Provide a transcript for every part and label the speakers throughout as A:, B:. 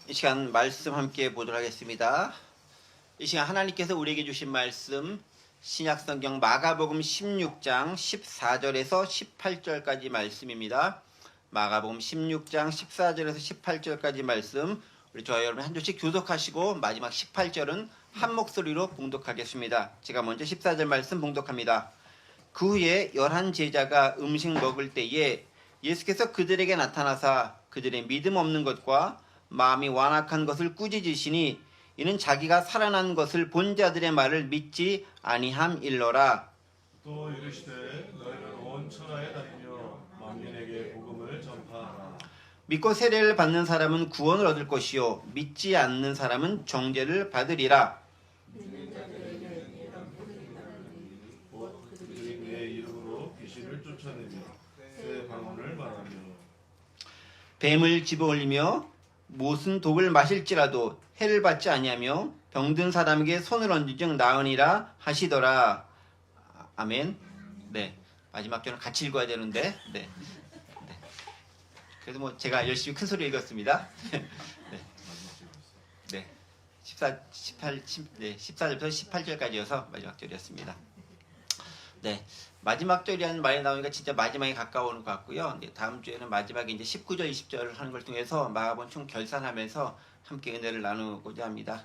A: 이 시간 말씀 함께 보도록 하겠습니다. 이 시간 하나님께서 우리에게 주신 말씀 신약성경 마가복음 16장 14절에서 18절까지 말씀입니다. 마가복음 16장 14절에서 18절까지 말씀 우리 저와 여러분 한 절씩 교독하시고 마지막 18절은 한 목소리로 봉독하겠습니다. 제가 먼저 14절 말씀 봉독합니다. 그 후에 11 제자가 음식 먹을 때에 예수께서 그들에게 나타나사 그들의 믿음 없는 것과 마음이 완악한 것을 꾸짖으시니 이는 자기가 살아난 것을 본 자들의 말을 믿지 아니함일러라.
B: 또 이르시되 너희는 온 천하에 다니며 만민에게 복음을 전파하라.
A: 믿고 세례를 받는 사람은 구원을 얻을 것이요 믿지 않는 사람은 정죄를 받으리라.
B: 곧 그들이 내 이름으로 귀신을 쫓아내며 새 방언을 말하며
A: 뱀을 집어올리며 무슨 독을 마실지라도 해를 받지 아니하며 병든 사람에게 손을 얹은즉 나으니라 하시더라. 아멘. 네, 마지막 절은 같이 읽어야 되는데 네. 그래서 뭐 제가 열심히 큰 소리 읽었습니다. 네, 14절부터 18절까지여서 마지막 절이었습니다. 네, 마지막 절이라는 말이 나오니까 진짜 마지막에 가까워오는 것 같고요. 다음 주에는 마지막에 이제 19절, 20절을 하는 걸 통해서 마가복음 총 결산하면서 함께 은혜를 나누고자 합니다.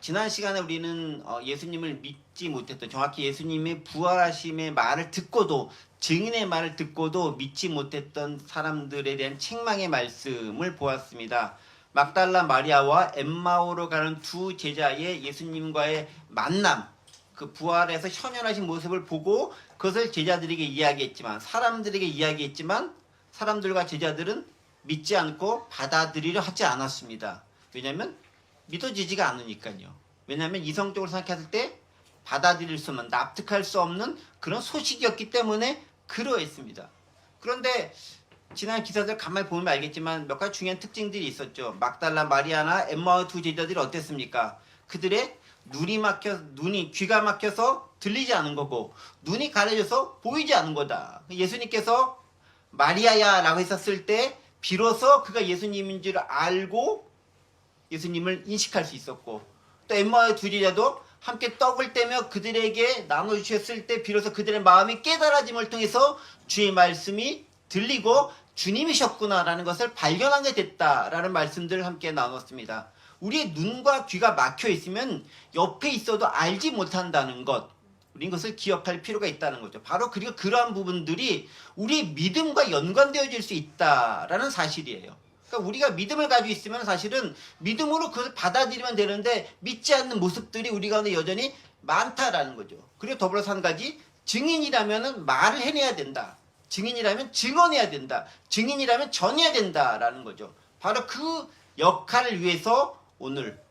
A: 지난 시간에 우리는 예수님을 믿지 못했던, 정확히 예수님의 부활하심의 말을 듣고도, 증인의 말을 듣고도 믿지 못했던 사람들에 대한 책망의 말씀을 보았습니다. 막달라 마리아와 엠마오로 가는 두 제자의 예수님과의 만남, 그 부활에서 현현하신 모습을 보고 그것을 제자들에게 이야기했지만, 사람들에게 이야기했지만 사람들과 제자들은 믿지 않고 받아들이려 하지 않았습니다. 왜냐하면 믿어지지가 않으니까요. 왜냐하면 이성적으로 생각했을 때 받아들일 수 없는, 납득할 수 없는 그런 소식이었기 때문에 그러했습니다. 그런데 지난 기사들 가만히 보면 알겠지만 몇 가지 중요한 특징들이 있었죠. 막달라 마리아나 엠마오 두 제자들이 어땠습니까? 그들의 귀가 막혀서 들리지 않은 거고, 눈이 가려져서 보이지 않은 거다. 예수님께서 마리아야 라고 했었을 때 비로소 그가 예수님인 줄 알고 예수님을 인식할 수 있었고, 또 엠마오의 두 제자도 함께 떡을 떼며 그들에게 나눠주셨을 때 비로소 그들의 마음이 깨달아짐을 통해서 주의 말씀이 들리고 주님이셨구나라는 것을 발견하게 됐다라는 말씀들을 함께 나눴습니다. 우리의 눈과 귀가 막혀 있으면 옆에 있어도 알지 못한다는 것, 우리 이것을 기억할 필요가 있다는 거죠. 바로 그리고 그러한 부분들이 우리의 믿음과 연관되어질 수 있다라는 사실이에요. 그러니까 우리가 믿음을 가지고 있으면 사실은 믿음으로 그것을 받아들이면 되는데 믿지 않는 모습들이 우리 가운데 여전히 많다라는 거죠. 그리고 더불어서 한 가지, 증인이라면 말을 해내야 된다. 증인이라면 증언해야 된다. 증인이라면 전해야 된다라는 거죠. 바로 그 역할을 위해서 오늘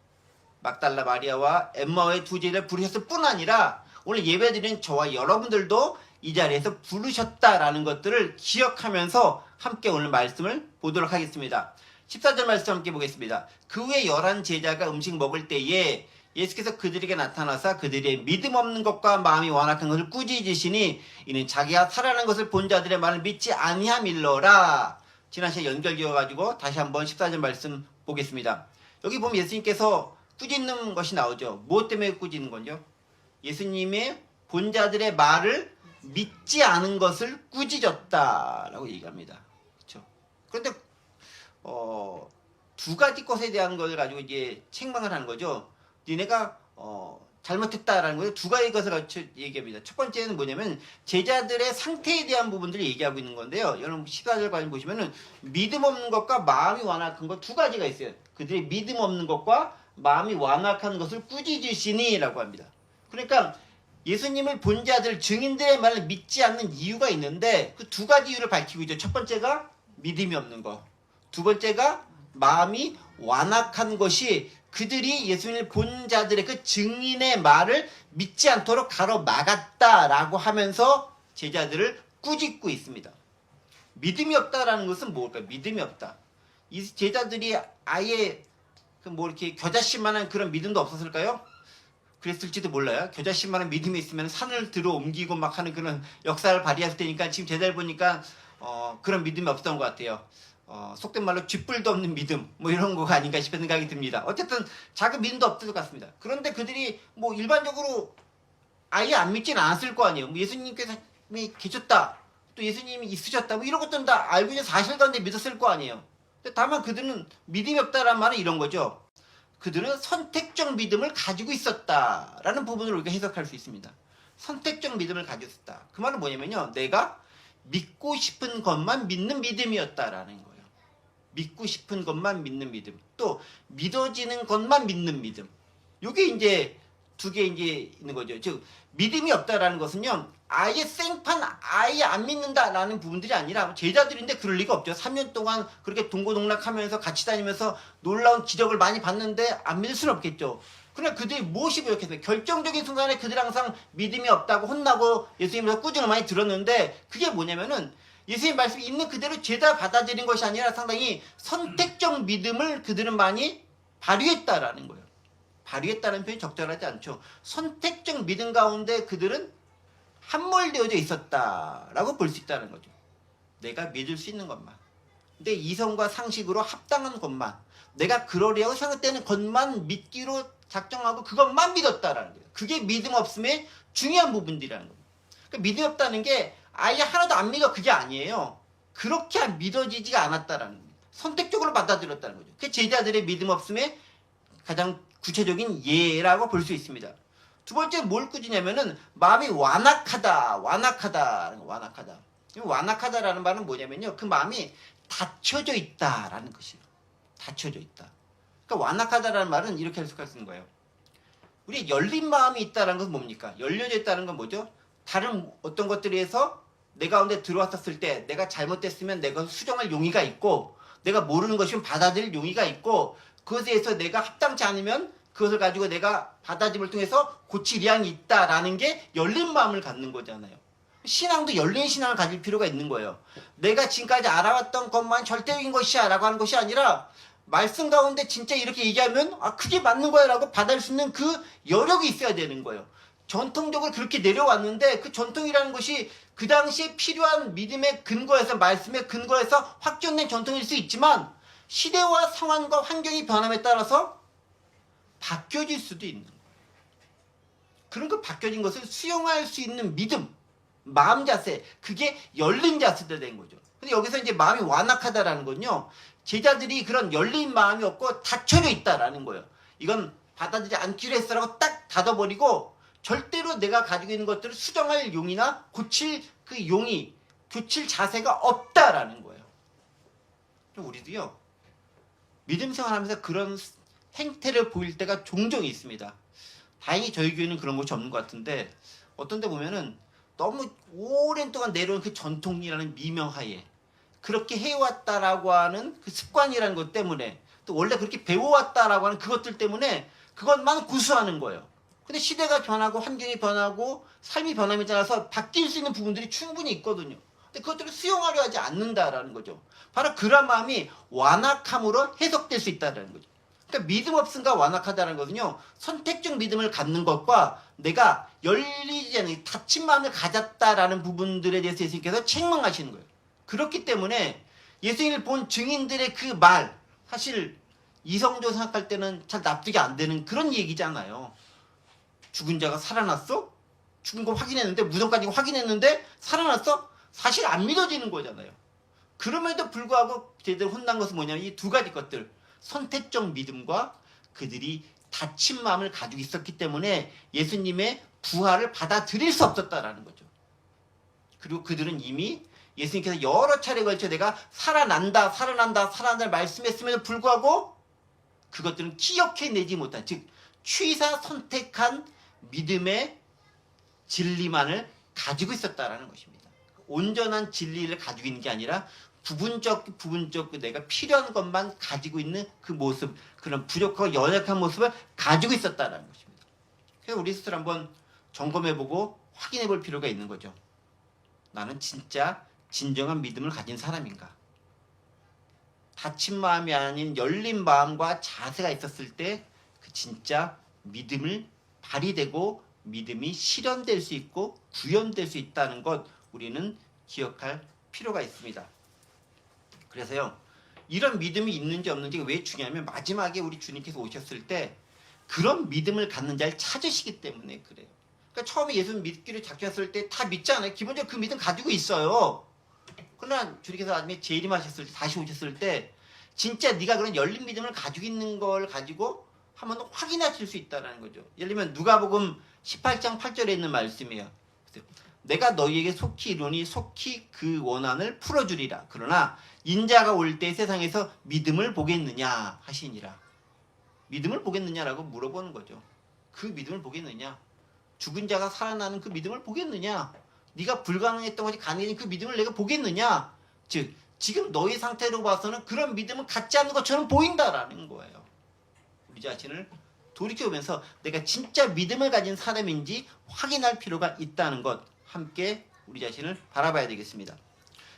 A: 막달라 마리아와 엠마오의 두 제자를 부르셨을 뿐 아니라 오늘 예배드리는 저와 여러분들도 이 자리에서 부르셨다라는 것들을 기억하면서 함께 오늘 말씀을 보도록 하겠습니다. 14절 말씀 함께 보겠습니다. 그 후에 11 제자가 음식 먹을 때에 예수께서 그들에게 나타나사 그들의 믿음 없는 것과 마음이 완악한 것을 꾸짖으시니 이는 자기가 살아난 것을 본 자들의 말을 믿지 아니함일러라. 지난 시간에 연결되어가지고 다시 한번 14절 말씀 보겠습니다. 여기 보면 예수님께서 꾸짖는 것이 나오죠. 무엇 때문에 꾸짖는 건죠? 예수님의 본 자들의 말을 믿지 않은 것을 꾸짖었다라고 얘기합니다. 그렇죠? 그런데 두 가지 것에 대한 걸 가지고 이제 책망을 하는 거죠. 니네가 잘못했다라는 거예요. 두 가지 것을 가지고 얘기합니다. 첫 번째는 뭐냐면 제자들의 상태에 대한 부분들을 얘기하고 있는 건데요. 여러분 14절까지 보시면은 믿음 없는 것과 마음이 완악한 것 두 가지가 있어요. 그들의 믿음 없는 것과 마음이 완악한 것을 꾸짖으시니 라고 합니다. 그러니까 예수님을 본 자들, 증인들의 말을 믿지 않는 이유가 있는데 그 두 가지 이유를 밝히고 있죠. 첫 번째가 믿음이 없는 것, 두 번째가 마음이 완악한 것이 그들이 예수님을 본 자들의 그 증인의 말을 믿지 않도록 가로막았다라고 하면서 제자들을 꾸짖고 있습니다. 믿음이 없다라는 것은 뭘까요? 믿음이 없다. 이 제자들이 아예 이렇게 겨자씨만한 그런 믿음도 없었을까요? 그랬을지도 몰라요. 겨자씨만한 믿음이 있으면 산을 들어 옮기고 막 하는 그런 역사를 발휘했을 테니까 지금 제자들 보니까 그런 믿음이 없었던 것 같아요. 속된 말로 쥐뿔도 없는 믿음 뭐 이런 거가 아닌가 싶은 생각이 듭니다. 어쨌든 작은 믿음도 없을 것 같습니다. 그런데 그들이 뭐 일반적으로 아예 안 믿진 않았을 거 아니에요. 뭐 예수님께서 계셨다, 또 예수님이 있으셨다, 뭐 이런 것들은 다 알고 있는 사실관데 믿었을 거 아니에요. 근데 다만 그들은 믿음이 없다라는 말은 이런 거죠. 그들은 선택적 믿음을 가지고 있었다라는 부분을 우리가 해석할 수 있습니다. 선택적 믿음을 가지고 있었다. 그 말은 뭐냐면요, 내가 믿고 싶은 것만 믿는 믿음이었다라는 거예요. 믿고 싶은 것만 믿는 믿음, 또 믿어지는 것만 믿는 믿음. 요게 이제 두 개 이제 있는 거죠. 즉 믿음이 없다라는 것은요, 아예 생판 아예 안 믿는다라는 부분들이 아니라, 제자들인데 그럴 리가 없죠. 3년 동안 그렇게 동고동락하면서 같이 다니면서 놀라운 기적을 많이 봤는데 안 믿을 수는 없겠죠. 그러나 그들이 무엇이 부족했어요? 결정적인 순간에 그들이 항상 믿음이 없다고 혼나고 예수님께서 꾸중을 많이 들었는데, 그게 뭐냐면은 예수님 말씀이 있는 그대로 죄다 받아들인 것이 아니라 상당히 선택적 믿음을 그들은 많이 발휘했다라는 거예요. 발휘했다는 표현이 적절하지 않죠. 선택적 믿음 가운데 그들은 함몰되어져 있었다라고 볼 수 있다는 거죠. 내가 믿을 수 있는 것만, 내 이성과 상식으로 합당한 것만, 내가 그러려고 생각되는 것만 믿기로 작정하고 그것만 믿었다라는 거예요. 그게 믿음 없음의 중요한 부분들이라는 거예요. 그러니까 믿음이 없다는 게 아예 하나도 안 믿어, 그게 아니에요. 그렇게 믿어지지가 않았다라는 거예요. 선택적으로 받아들였다는 거죠. 그게 제자들의 믿음 없음의 가장 구체적인 예라고 볼 수 있습니다. 두 번째 뭘 꾸짖냐면은 마음이 완악하다. 완악하다라는 말은 뭐냐면요, 그 마음이 닫혀져 있다라는 것이에요. 닫혀져 있다. 그러니까 완악하다라는 말은 이렇게 해석할 수 있는 거예요. 우리 열린 마음이 있다라는 것은 뭡니까? 열려져 있다는 건 뭐죠? 다른 어떤 것들에 의해서 내 가운데 들어왔었을 때 내가 잘못됐으면 내가 수정할 용의가 있고, 내가 모르는 것이면 받아들일 용의가 있고, 그것에 의해서 내가 합당치 않으면 그것을 가지고 내가 받아들임을 통해서 고칠 의향이 있다라는 게 열린 마음을 갖는 거잖아요. 신앙도 열린 신앙을 가질 필요가 있는 거예요. 내가 지금까지 알아왔던 것만 절대적인 것이야 라고 하는 것이 아니라, 말씀 가운데 진짜 이렇게 얘기하면 그게 맞는 거야 라고 받아들일 수 있는 그 여력이 있어야 되는 거예요. 전통적으로 그렇게 내려왔는데 그 전통이라는 것이 그 당시에 필요한 믿음의 근거에서, 말씀의 근거에서 확정된 전통일 수 있지만, 시대와 상황과 환경이 변함에 따라서 바뀌어질 수도 있는 거예요. 그런 거 바뀌어진 것을 수용할 수 있는 믿음, 마음 자세, 그게 열린 자세가 된 거죠. 근데 여기서 이제 마음이 완악하다라는 건요, 제자들이 그런 열린 마음이 없고 닫혀져 있다라는 거예요. 이건 받아들이지 않기로 했어라고 딱 닫아버리고, 절대로 내가 가지고 있는 것들을 수정할 용이나 고칠 그 용이, 고칠 자세가 없다라는 거예요. 우리도요, 믿음 생활하면서 그런 행태를 보일 때가 종종 있습니다. 다행히 저희 교회는 그런 것이 없는 것 같은데, 어떤 데 보면은 너무 오랜 동안 내려온 그 전통이라는 미명하에 그렇게 해왔다라고 하는 그 습관이라는 것 때문에, 또 원래 그렇게 배워왔다라고 하는 그것들 때문에 그것만 구수하는 거예요. 근데 시대가 변하고 환경이 변하고 삶이 변함에 따라서 바뀔 수 있는 부분들이 충분히 있거든요. 근데 그것들을 수용하려 하지 않는다라는 거죠. 바로 그런 마음이 완악함으로 해석될 수 있다는 거죠. 그러니까 믿음 없음과 완악하다는 것은요, 선택적 믿음을 갖는 것과 내가 열리지 않은 닫힌 마음을 가졌다라는 부분들에 대해서 예수님께서 책망하시는 거예요. 그렇기 때문에 예수님을 본 증인들의 그 말, 사실 이성적으로 생각할 때는 잘 납득이 안 되는 그런 얘기잖아요. 죽은 자가 살아났어? 죽은 거 확인했는데, 무덤까지 확인했는데 살아났어? 사실 안 믿어지는 거잖아요. 그럼에도 불구하고 제대로 혼난 것은 뭐냐면 이 두 가지 것들, 선택적 믿음과 그들이 닫힌 마음을 가지고 있었기 때문에 예수님의 부활을 받아들일 수 없었다라는 거죠. 그리고 그들은 이미 예수님께서 여러 차례에 걸쳐 내가 살아난다 말씀했음에도 불구하고 그것들은 기억해내지 못한, 즉 취사 선택한 믿음의 진리만을 가지고 있었다라는 것입니다. 온전한 진리를 가지고 있는 게 아니라 부분적 내가 필요한 것만 가지고 있는 그 모습, 그런 부족하고 연약한 모습을 가지고 있었다라는 것입니다. 그래서 우리 스스로 한번 점검해보고 확인해볼 필요가 있는 거죠. 나는 진짜 진정한 믿음을 가진 사람인가? 닫힌 마음이 아닌 열린 마음과 자세가 있었을 때 그 진짜 믿음을 발휘되고 믿음이 실현될 수 있고 구현될 수 있다는 것, 우리는 기억할 필요가 있습니다. 그래서요, 이런 믿음이 있는지 없는지가 왜 중요하면 마지막에 우리 주님께서 오셨을 때 그런 믿음을 갖는 자를 찾으시기 때문에 그래요. 그러니까 처음에 예수 믿기로 작정했을 때 다 믿잖아요. 기본적으로 그 믿음 가지고 있어요. 그러나 주님께서 나중에 재림하셨을 때 다시 오셨을 때 진짜 네가 그런 열린 믿음을 가지고 있는 걸 가지고 한 번 더 확인하실 수 있다는 거죠. 예를 들면 누가복음 18장 8절에 있는 말씀이에요. 내가 너희에게 속히 이르노니 속히 그 원한을 풀어주리라. 그러나 인자가 올 때 세상에서 믿음을 보겠느냐 하시니라. 믿음을 보겠느냐라고 물어보는 거죠. 그 믿음을 보겠느냐? 죽은 자가 살아나는 그 믿음을 보겠느냐? 네가 불가능했던 것이 가능해진 그 믿음을 내가 보겠느냐? 즉 지금 너희 상태로 봐서는 그런 믿음은 갖지 않는 것처럼 보인다라는 거예요. 우리 자신을 돌이켜보면서 내가 진짜 믿음을 가진 사람인지 확인할 필요가 있다는 것 함께 우리 자신을 바라봐야 되겠습니다.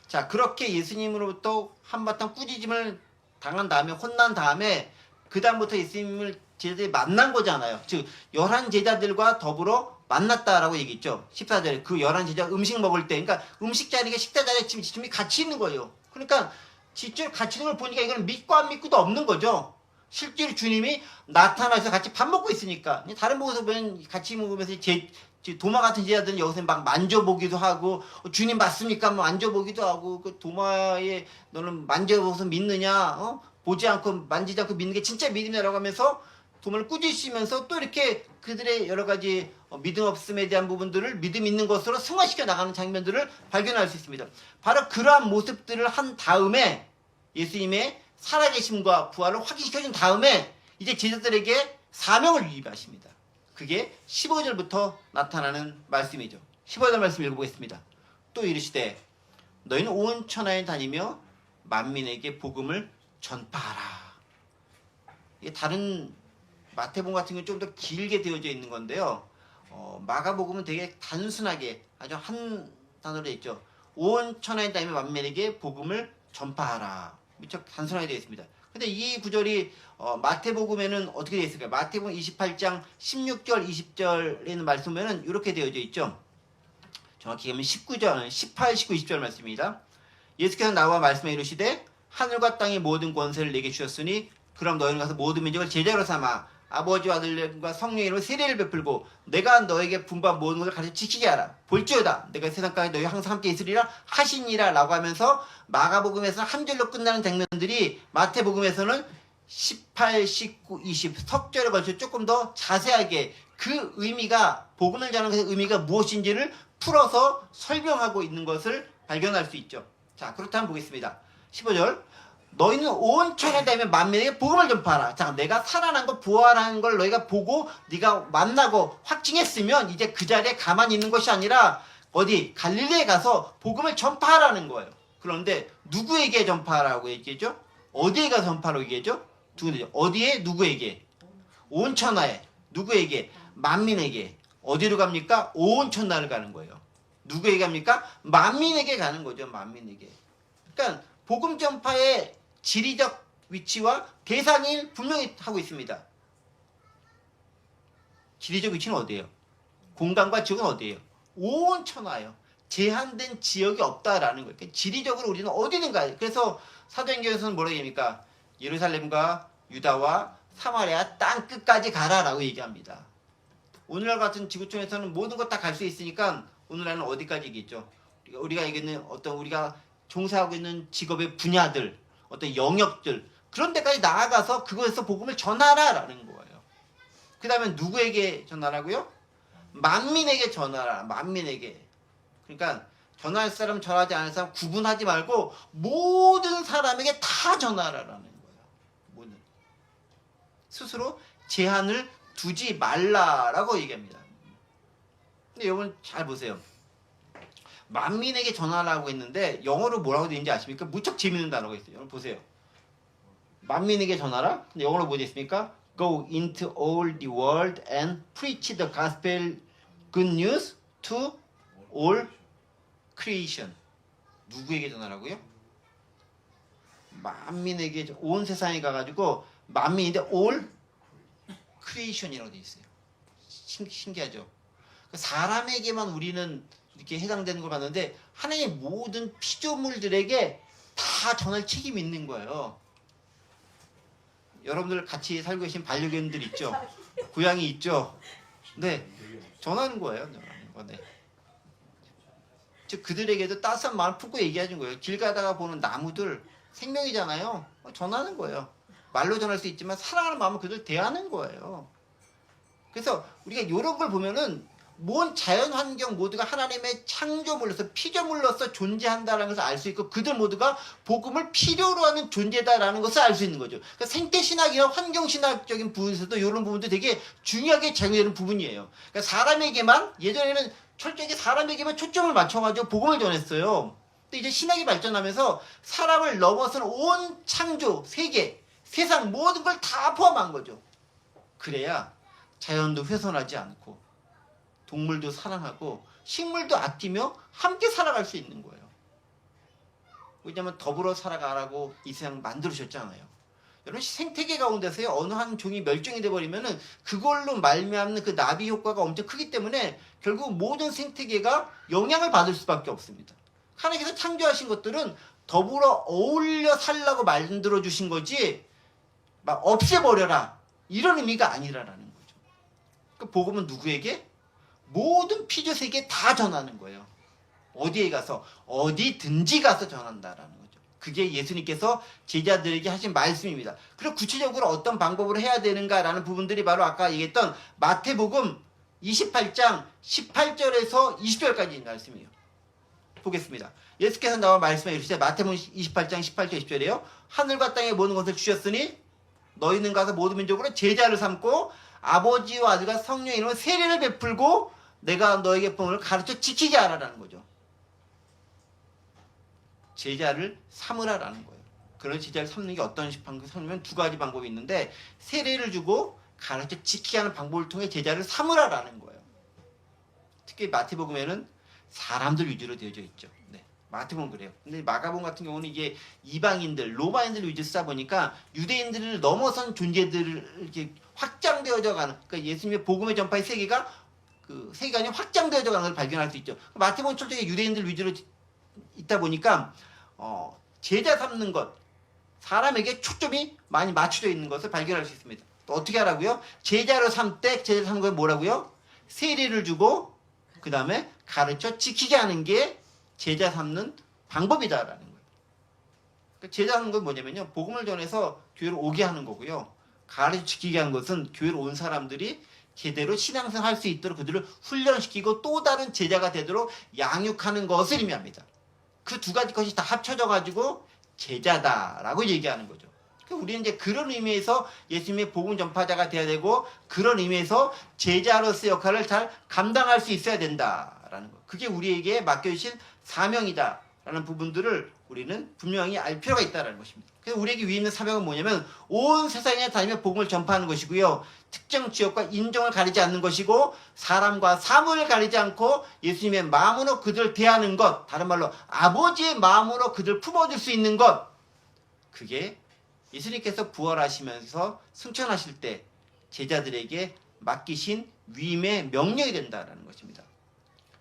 A: 자, 그렇게 예수님으로부터 한바탕 꾸짖음을 당한 다음에 혼난 다음에 그 다음부터 예수님을 제자들이 만난 거잖아요. 즉 11제자들과 더불어 만났다라고 얘기했죠. 14절에 그 11제자 음식 먹을 때 그러니까 음식 자리가 식사 자리에 지금 같이 있는 거예요. 그러니까 실제로 같이 있는 걸 보니까 이거는 믿고 안 믿고도 없는 거죠. 실제로 주님이 나타나서 같이 밥 먹고 있으니까 다른 곳에서 보면 같이 먹으면서 도마 같은 제자들은 여기서 막 만져보기도 하고 주님 맞습니까? 뭐 만져보기도 하고 그 도마에 너는 만져보고서 믿느냐? 보지 않고 만지지 않고 믿는 게 진짜 믿음이라고 하면서 도마를 꾸짖으시면서 또 이렇게 그들의 여러 가지 믿음 없음에 대한 부분들을 믿음 있는 것으로 승화시켜 나가는 장면들을 발견할 수 있습니다. 바로 그러한 모습들을 한 다음에 예수님의 살아계심과 부활을 확인시켜준 다음에 이제 제자들에게 사명을 위임하십니다. 그게 15절부터 나타나는 말씀이죠. 15절 말씀 읽어보겠습니다. 또 이르시되 너희는 온 천하에 다니며 만민에게 복음을 전파하라. 이게 다른 마태복음 같은 경우는 좀 더 길게 되어져 있는 건데요. 마가복음은 되게 단순하게 아주 한 단어로 되어 있죠. 온 천하에 다니며 만민에게 복음을 전파하라. 무척 단순하게 되어 있습니다. 근데 이 구절이 마태복음에는 어떻게 되어 있을까요? 마태복음 28장 16절 20절에 있는 말씀 보면 이렇게 되어져 있죠. 정확히 하면 19절, 18, 19, 20절 말씀입니다. 예수께서 나와 말씀해 이르시되 하늘과 땅의 모든 권세를 내게 주셨으니 그럼 너희는 가서 모든 민족을 제자로 삼아 아버지와 아들과 성령의 이름으로 세례를 베풀고 내가 너에게 분부한 모든 것을 가르쳐 지키게 하라. 볼지어다 내가 세상까지 너희 항상 함께 있으리라 하시니라 라고 하면서 마가복음에서는 한 절로 끝나는 장면들이 마태복음에서는 18, 19, 20 석절에 걸쳐 조금 더 자세하게 그 의미가 복음을 전하는 것의 의미가 무엇인지를 풀어서 설명하고 있는 것을 발견할 수 있죠. 자, 그렇다면 보겠습니다. 15절 너희는 온 천하에 다니면 만민에게 복음을 전파하라. 자, 내가 살아난 거 부활한 걸 너희가 보고 네가 만나고 확증했으면 이제 그 자리에 가만히 있는 것이 아니라 어디 갈릴리에 가서 복음을 전파하라는 거예요. 그런데 누구에게 전파하라고 얘기했죠? 어디에 가서 전파하라고 얘기했죠? 어디에 누구에게? 온 천하에 누구에게? 만민에게. 어디로 갑니까? 온 천하를 가는 거예요. 누구에게 갑니까? 만민에게 가는 거죠. 만민에게. 그러니까 복음 전파의 지리적 위치와 대상이 분명히 하고 있습니다. 지리적 위치는 어디예요? 공간과 지역은 어디예요? 온 천하예요. 제한된 지역이 없다라는 거예요. 그러니까 지리적으로 우리는 어디든 가요. 그래서 사도행전에서는 뭐라고 얘기합니까? 예루살렘과 유다와 사마리아 땅 끝까지 가라라고 얘기합니다. 오늘날 같은 지구촌에서는 모든 것 다 갈 수 있으니까 오늘날은 어디까지 얘기했죠? 우리가 얘기하는 어떤 우리가 종사하고 있는 직업의 분야들, 어떤 영역들 그런 데까지 나아가서 그곳에서 복음을 전하라라는 거예요. 그 다음에 누구에게 전하라고요? 만민에게 전하라. 만민에게. 그러니까 전할 사람 전하지 않을 사람 구분하지 말고 모든 사람에게 다 전하라라는 거예요. 모든. 스스로 제한을 두지 말라라고 얘기합니다. 근데 여러분 잘 보세요. 만민에게 전하라고 했는데 영어로 뭐라고 되어 있는지 아십니까? 무척 재밌는 단어가 있어요. 여러분 보세요. 만민에게 전하라? 근데 영어로 뭐지 있습니까? Go into all the world and preach the gospel good news to all creation. 누구에게 전하라고요? 만민에게 온 세상에 가가지고 만민인데 all creation이라고 되어 있어요. 신기하죠? 사람에게만 우리는 이렇게 해당되는 걸 봤는데 하나님의 모든 피조물들에게 다 전할 책임이 있는 거예요. 여러분들 같이 살고 계신 반려견들 있죠? 고양이 있죠? 네, 전하는 거예요. 전하는 거. 네. 즉 그들에게도 따스한 마음을 품고 얘기하는 거예요. 길 가다가 보는 나무들 생명이잖아요. 전하는 거예요. 말로 전할 수 있지만 사랑하는 마음을 그들 대하는 거예요. 그래서 우리가 이런 걸 보면은 모든 자연 환경 모두가 하나님의 창조물로서 피조물로서 존재한다는 것을 알 수 있고 그들 모두가 복음을 필요로 하는 존재다라는 것을 알 수 있는 거죠. 그러니까 생태신학이나 환경신학적인 부분에서도 이런 부분도 되게 중요하게 작용되는 부분이에요. 그러니까 사람에게만 예전에는 철저하게 사람에게만 초점을 맞춰가지고 복음을 전했어요. 근데 이제 신학이 발전하면서 사람을 넘어서는 온 창조, 세계, 세상 모든 걸 다 포함한 거죠. 그래야 자연도 훼손하지 않고 동물도 사랑하고 식물도 아끼며 함께 살아갈 수 있는 거예요. 왜냐하면 더불어 살아가라고 이 세상 만들으셨잖아요. 여러분 생태계 가운데서요 어느 한 종이 멸종이 돼버리면은 그걸로 말미암는 그 나비 효과가 엄청 크기 때문에 결국 모든 생태계가 영향을 받을 수밖에 없습니다. 하나님께서 창조하신 것들은 더불어 어울려 살라고 만들어 주신 거지 막 없애버려라 이런 의미가 아니라라는 거죠. 그 복음은 누구에게? 모든 피조 세계에 다 전하는 거예요. 어디에 가서 어디든지 가서 전한다라는 거죠. 그게 예수님께서 제자들에게 하신 말씀입니다. 그리고 구체적으로 어떤 방법으로 해야 되는가라는 부분들이 바로 아까 얘기했던 마태복음 28장 18절에서 20절까지 있는 말씀이에요. 보겠습니다. 예수께서 나와 말씀해 주시되 마태복음 28장 18절 20절이에요. 하늘과 땅의 모든 것을 주셨으니 너희는 가서 모든 민족으로 제자를 삼고 아버지와 아들과 성령의 이름으로 세례를 베풀고 내가 너에게 본을 가르쳐 지키게 하라라는 거죠. 제자를 삼으라라는 거예요. 그런 제자를 삼는 게 어떤 방법을 삼으면 두 가지 방법이 있는데 세례를 주고 가르쳐 지키게 하는 방법을 통해 제자를 삼으라라는 거예요. 특히 마태복음에는 사람들 위주로 되어져 있죠. 네, 마태복음 그래요. 근데 마가복음 같은 경우는 이게 이방인들, 로마인들 위주로 쓰다 보니까 유대인들을 넘어선 존재들을 이렇게 확장되어져 가는, 그러니까 예수님의 복음의 전파의 세계가 그 세계관이 확장되어져 가는 걸 발견할 수 있죠. 마태복음 철저히 유대인들 위주로 있다 보니까 제자 삼는 것, 사람에게 초점이 많이 맞춰져 있는 것을 발견할 수 있습니다. 또 어떻게 하라고요? 제자로 삼되 제자 삼는 건 뭐라고요? 세례를 주고 그 다음에 가르쳐 지키게 하는 게 제자 삼는 방법이다라는 거예요. 그러니까 제자 삼는 건 뭐냐면요, 복음을 전해서 교회로 오게 하는 거고요, 가르쳐 지키게 하는 것은 교회로 온 사람들이 제대로 신앙생활 할 수 있도록 그들을 훈련시키고 또 다른 제자가 되도록 양육하는 것을 의미합니다. 그 두 가지 것이 다 합쳐져 가지고 제자다라고 얘기하는 거죠. 우리는 이제 그런 의미에서 예수님의 복음 전파자가 되어야 되고 그런 의미에서 제자로서의 역할을 잘 감당할 수 있어야 된다라는 거. 그게 우리에게 맡겨주신 사명이다라는 부분들을 우리는 분명히 알 필요가 있다는 것입니다. 그래서 우리에게 위에 있는 사명은 뭐냐면 온 세상에 다니며 복음을 전파하는 것이고요, 특정 지역과 인종을 가리지 않는 것이고 사람과 사물을 가리지 않고 예수님의 마음으로 그들을 대하는 것, 다른 말로 아버지의 마음으로 그들을 품어줄 수 있는 것, 그게 예수님께서 부활하시면서 승천하실 때 제자들에게 맡기신 위임의 명령이 된다는 것입니다.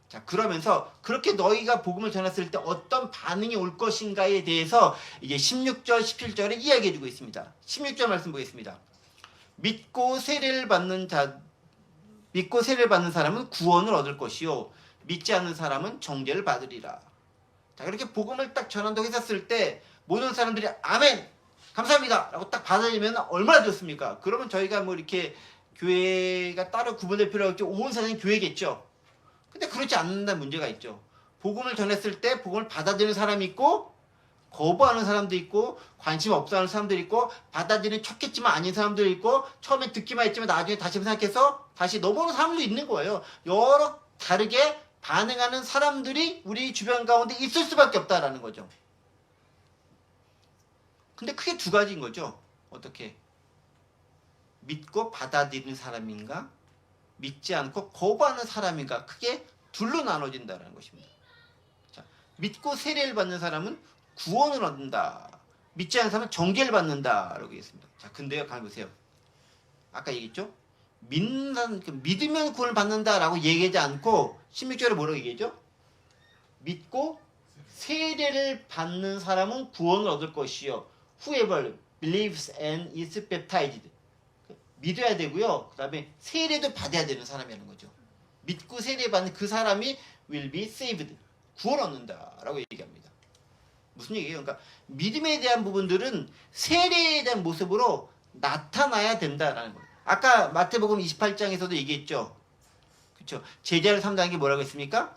A: 자, 그러면서 그렇게 너희가 복음을 전했을 때 어떤 반응이 올 것인가에 대해서 이제 16절, 17절에 이야기해주고 있습니다. 16절 말씀 보겠습니다. 믿고 세례를 받는 사람은 구원을 얻을 것이요 믿지 않는 사람은 정죄를 받으리라. 자, 그렇게 복음을 딱 전한다고 했었을 때 모든 사람들이 아멘, 감사합니다 라고 딱 받아들이면 얼마나 좋습니까? 그러면 저희가 뭐 이렇게 교회가 따로 구분될 필요가 없죠. 온 세상이 교회겠죠. 근데 그렇지 않는다는 문제가 있죠. 복음을 전했을 때 복음을 받아들이는 사람이 있고 거부하는 사람도 있고 관심 없어 하는 사람도 있고 받아들이는 척했지만 아닌 사람도 있고 처음에 듣기만 했지만 나중에 다시 생각해서 다시 넘어오는 사람도 있는 거예요. 여러 다르게 반응하는 사람들이 우리 주변 가운데 있을 수밖에 없다라는 거죠. 근데 크게 두 가지인 거죠. 어떻게? 믿고 받아들이는 사람인가? 믿지 않고 거부하는 사람인가? 크게 둘로 나눠진다는 것입니다. 자, 믿고 세례를 받는 사람은 구원을 얻는다. 믿지 않는 사람은 정죄를 받는다라고 얘기했습니다. 자, 근데요, 가만 보세요. 아까 얘기했죠? 믿으면 구원을 받는다라고 얘기하지 않고 16절에 뭐라고 얘기했죠? 믿고 세례를 받는 사람은 구원을 얻을 것이요. Whoever believes and is baptized. 믿어야 되고요. 그 다음에 세례도 받아야 되는 사람이라는 거죠. 믿고 세례받는 그 사람이 will be saved. 구원 얻는다라고 얘기합니다. 무슨 얘기예요? 그러니까 믿음에 대한 부분들은 세례에 대한 모습으로 나타나야 된다라는 거예요. 아까 마태복음 28장에서도 얘기했죠. 그렇죠? 제자를 삼다는 게 뭐라고 했습니까?